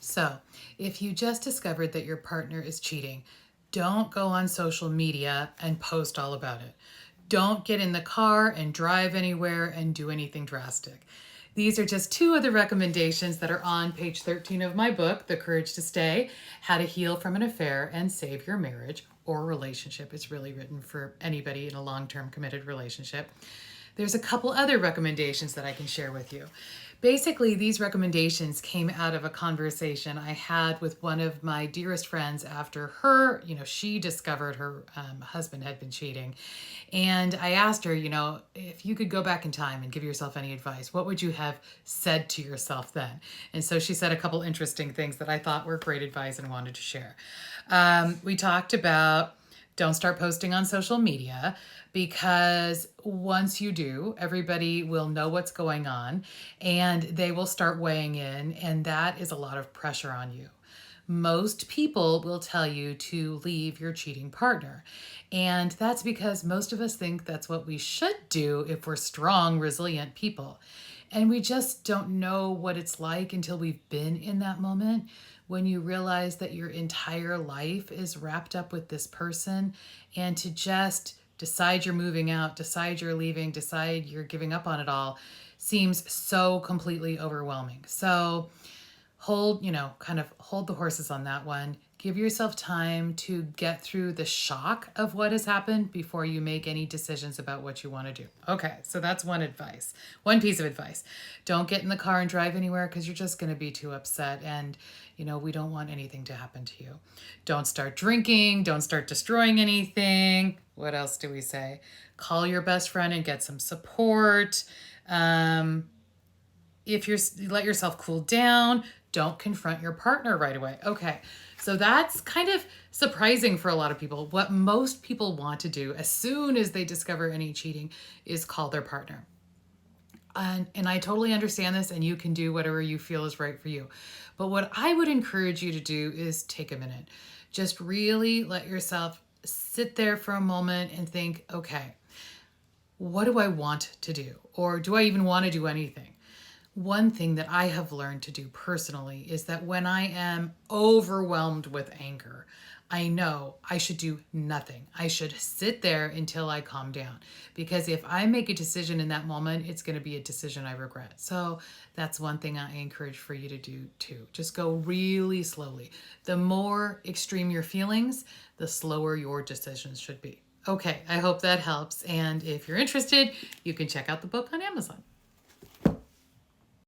So, if you just discovered that your partner is cheating, don't go on social media and post all about it. Don't get in the car and drive anywhere and do anything drastic. These are just two of the recommendations that are on page 13 of my book, The Courage to Stay: How to Heal from an Affair and Save Your Marriage or Relationship. It's really written for anybody in a long-term committed relationship. There's a couple other recommendations that I can share with you. Basically, these recommendations came out of a conversation I had with one of my dearest friends after she discovered her husband had been cheating. And I asked her, if you could go back in time and give yourself any advice, what would you have said to yourself then? And so she said a couple interesting things that I thought were great advice and wanted to share. We talked about don't start posting on social media, because once you do, everybody will know what's going on and they will start weighing in, and that is a lot of pressure on you. Most people will tell you to leave your cheating partner. And that's because most of us think that's what we should do if we're strong, resilient people. And we just don't know what it's like until we've been in that moment, when you realize that your entire life is wrapped up with this person, and to just decide you're moving out, decide you're leaving, decide you're giving up on it all seems so completely overwhelming. So hold the horses on that one. Give yourself time to get through the shock of what has happened before you make any decisions about what you want to do. Okay, so that's one piece of advice. Don't get in the car and drive anywhere, because you're just going to be too upset, and we don't want anything to happen to you. Don't start drinking, don't start destroying anything. What else do we say? Call your best friend and get some support. If you let yourself cool down, don't confront your partner right away. Okay, so that's kind of surprising for a lot of people. What most people want to do as soon as they discover any cheating is call their partner. And I totally understand this, and you can do whatever you feel is right for you. But what I would encourage you to do is take a minute. Just really let yourself sit there for a moment and think, okay, what do I want to do? Or do I even want to do anything? One thing that I have learned to do personally is that when I am overwhelmed with anger, I know I should do nothing. I should sit there until I calm down. Because if I make a decision in that moment, it's going to be a decision I regret. So that's one thing I encourage for you to do too. Just go really slowly. The more extreme your feelings, the slower your decisions should be. Okay, I hope that helps. And if you're interested, you can check out the book on Amazon.